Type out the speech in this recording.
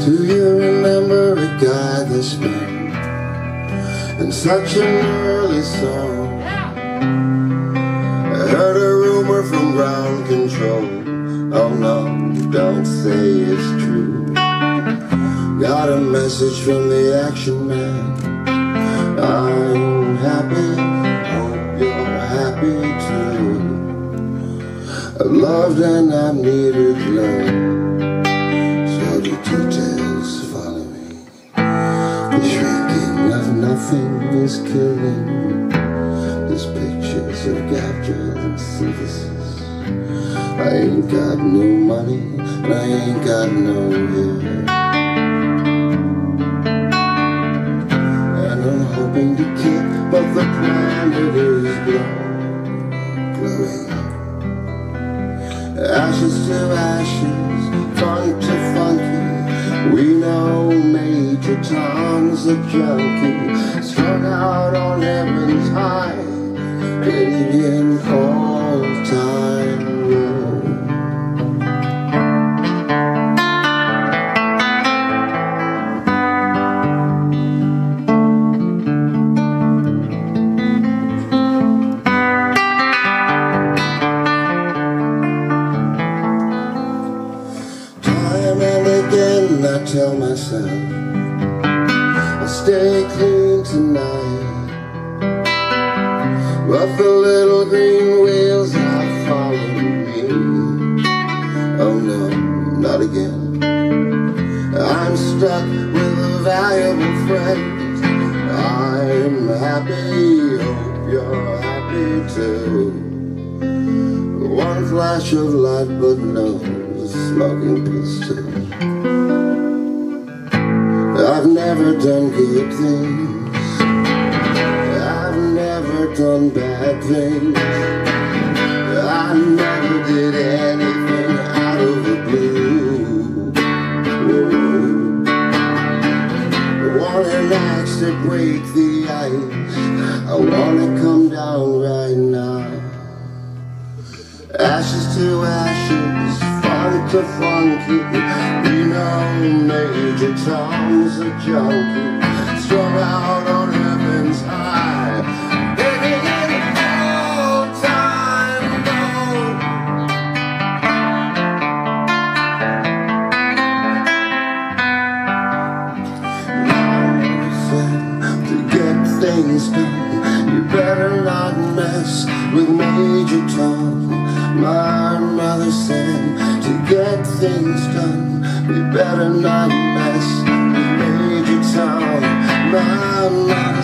Do you remember a guy that spent in such an early song? I heard a rumor from ground control. Oh no, don't say it's true. Got a message from the action man. I'm happy, hope you're happy too. I've loved and I've needed love, so the details follow me. The shrinking of nothing is killing. There's pictures of gouges and services. I ain't got no money and I ain't got no hair, and I'm hoping to keep, but the planet is glowing. Ashes to ashes, funk to funky. We know Major Tom's a junkie, strung out on heaven's high, getting in all-time low. I tell myself I'll stay clean tonight, but the little green wheels have followed me. Oh no, not again. I'm stuck with a valuable friend. I'm happy, hope you're happy too. One flash of light but no smoking pistol. I've never done good things, I've never done bad things. I never did anything out of the blue. I want an axe to break the ice, I wanna come down right now. Ashes to ashes, funk to funky. We know Major Tom's a junkie, strung out on heaven's high, living in all-time low. Mama said to get things done, you better not mess with Major Tom. My mother said to get things done, we better not mess with Major Tom. My mother